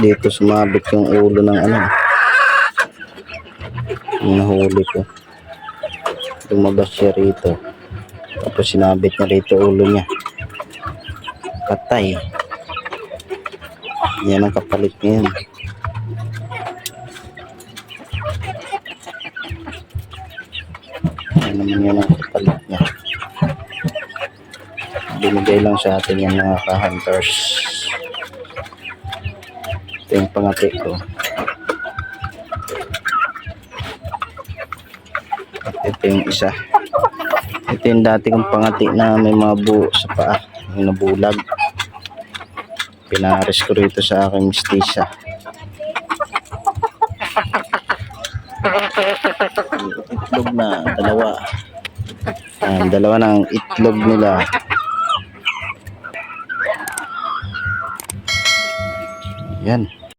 dito sumabit yung ulo ng ano. Yung nahuli ko. Lumabas siya rito. Tapos sinabit niya rito ulo niya. Patay. Yan ang kapalit niya. Yan naman yan ang kapalit niya. Binigay lang sa atin yan mga ka-hunters. Ito yung pangati ko. At ito yung isa. Ito yung dati kong pangati na may mga buo sa paa. Yung nabulag. Pinares ko rito sa aking mistisa. Itlog na dalawa. Dalawa ng itlog nila. Yan.